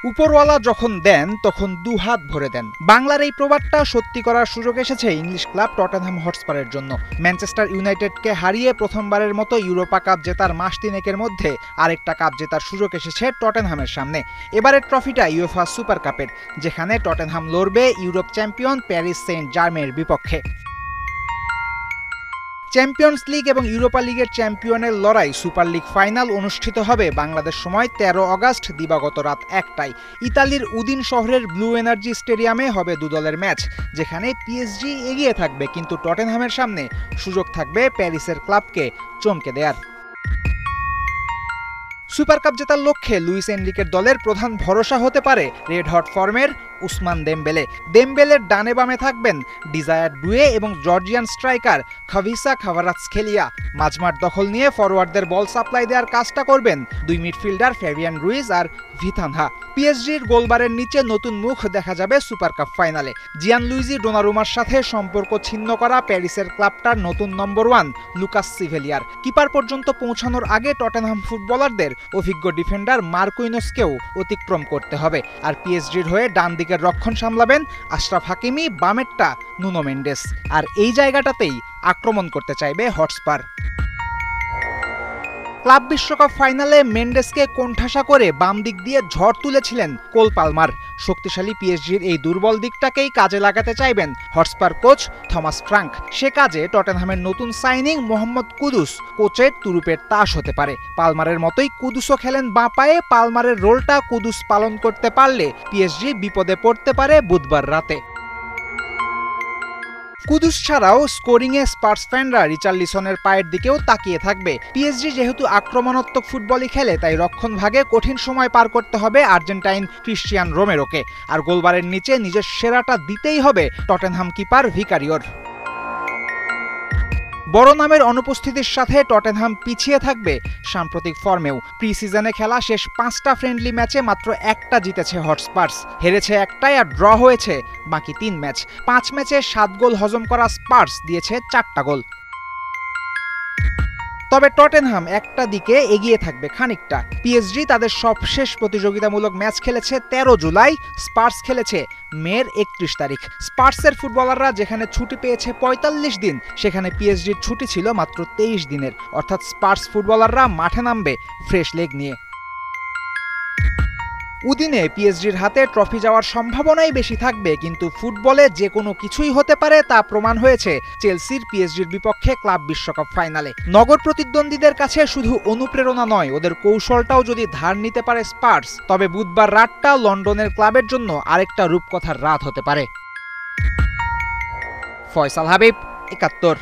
উপরওয়ালা যখন দেন তখন দুহাত ভরে দেন। বাংলার এই প্রবাদটা সত্যি করার সুযোগ এসেছে ইংলিশ ক্লাব টটেনহাম হটস্পারের জন্য। ম্যানচেস্টার ইউনাইটেডকে হারিয়ে প্রথমবারের মতো ইউরোপা কাপ জেতার মাস তিনেকের মধ্যে আরেকটা কাপ জেতার সুযোগ এসেছে টটেনহামের সামনে। এবারের ট্রফিটা ইউএফা সুপার কাপের, যেখানে টটেনহাম লড়বে ইউরোপ চ্যাম্পিয়ন প্যারিস সেন্ট জার্মের বিপক্ষে। চ্যাম্পিয়ন্স লিগ এবং ইউরোপা লিগের চ্যাম্পিয়নের লড়াই সুপার লিগ ফাইনাল অনুষ্ঠিত হবে বাংলাদেশ সময় 13 অগাস্ট দিবাগত রাত 1টায়। ইতালির উদিন শহরের ব্লু এনার্জি স্টেডিয়ামে হবে দুদলের ম্যাচ, যেখানে পিএসজি এগিয়ে থাকবে, কিন্তু টটেনহামের সামনে সুযোগ থাকবে প্যারিসের ক্লাবকে চমকে দেয়ার। সুপার কাপ জেতার লক্ষ্যে লুইস এনরিকের দলের প্রধান ভরসা হতে পারে রেড হট ফর্মের উসমান দেমবেলে। দেমবেলের ডানে বামে থাকবেন ডিজায়ার ডুয়ে এবং জর্জিয়ান স্ট্রাইকার খাভিসা খাভারাৎসখেলিয়া। মাঝমাঠ দখল নিয়ে ফরওয়ার্ডদের বল সাপ্লাই দেওয়ার কাজটা করবেন দুই মিডফিল্ডার ফ্যাবিয়ান রুইজ আর ভিথানহা। পিএসজির গোলবারের নিচে নতুন মুখ দেখা যাবে সুপার কাপ ফাইনালে। জিয়ানলুইজি ডোনারুমার সাথে সম্পর্ক ছিন্ন করা প্যারিসের ক্লাবটার নতুন নম্বর 1 লুকাস সিভেলিয়ার। কিপার পর্যন্ত পৌঁছানোর আগে টটেনহাম ফুটবলারদের অভিজ্ঞ ডিফেন্ডার মার্কুইনোসকেও অতিক্রম করতে হবে। আর পিএসজির হয়ে ডান দিকের রক্ষণ সামলাবেন আশরাফ হাকিমি, বামেরটা নুনো মেন্ডেস। আর এই জায়গাটাতেই আক্রমণ করতে চাইবে হটস্পার। ক্লাব বিশ্বকাপ ফাইনালে মেন্ডেসকে কোণঠাসা করে বাম দিক দিয়ে ঝড় তুলেছিলেন কোল পালমার। শক্তিশালী পিএসজির এই দুর্বল দিকটাকেই কাজে লাগাতে চাইবেন হটস্পার কোচ থমাস ফ্রাঙ্ক। সে কাজে টটেনহামের নতুন সাইনিং মোহাম্মদ কুদুস কোচের তুরুপের তাস হতে পারে। পালমারের মতোই কুদুসও খেলেন বাঁ পায়ে। পালমারের রোলটা কুদুস পালন করতে পারলে পিএসজি বিপদে পড়তে পারে বুধবার রাতে। কুদুস ছাড়াও স্কোরিংয়ে স্পার্স ফ্যানরা রিচার্লিসনের পায়ের দিকেও তাকিয়ে থাকবে। পিএসজি যেহেতু আক্রমণাত্মক ফুটবলই খেলে, তাই রক্ষণ ভাগে কঠিন সময় পার করতে হবে আর্জেন্টাইন ক্রিশ্চিয়ান রোমেরোকে। আর গোলবারের নিচে নিজের সেরাটা দিতেই হবে টটেনহাম কিপার ভিকারিওর। বড় নামের অনুপস্থিতির সাথে টটেনহাম পিছিয়ে থাকবে সাম্প্রতিক ফর্মেও। প্রি সিজনে খেলা শেষ 5টা ফ্রেন্ডলি ম্যাচে মাত্র একটা জিতেছে হটস্পার্স, হেরেছে একটাই আর ড্র হয়েছে বাকি 3 ম্যাচ। 5 ম্যাচে 7 গোল হজম করা স্পার্স দিয়েছে 4টা গোল। তবে টটেনহাম একটা দিকে এগিয়ে থাকবে খানিকটা। পিএসজি তাদের সবশেষ প্রতিযোগিতামূলক ম্যাচ খেলেছে 13 জুলাই, স্পার্স খেলেছে মের 31 তারিখ। স্পার্সের ফুটবলাররা যেখানে ছুটি পেয়েছে 45 দিন, সেখানে পিএসজির ছুটি ছিল মাত্র 23 দিনের। অর্থাৎ স্পার্স ফুটবলাররা মাঠে নামবে ফ্রেশ লেগ নিয়ে। উদিনে পিএসজির হাতে ট্রফি যাওয়ার সম্ভাবনাই বেশি থাকবে, কিন্তু ফুটবলে যে কোনো কিছুই হতে পারে তা প্রমাণ হয়েছে চেলসির পিএসজির বিপক্ষে ক্লাব বিশ্বকাপ ফাইনালে। নগর প্রতিদ্বন্দ্বীদের কাছে শুধু অনুপ্রেরণা নয়, ওদের কৌশলটাও যদি ধার নিতে পারে স্পার্স, তবে বুধবার রাতটা লন্ডনের ক্লাবের জন্য আরেকটা রূপকথার রাত হতে পারে। ফয়সাল হাবিব, ৭১।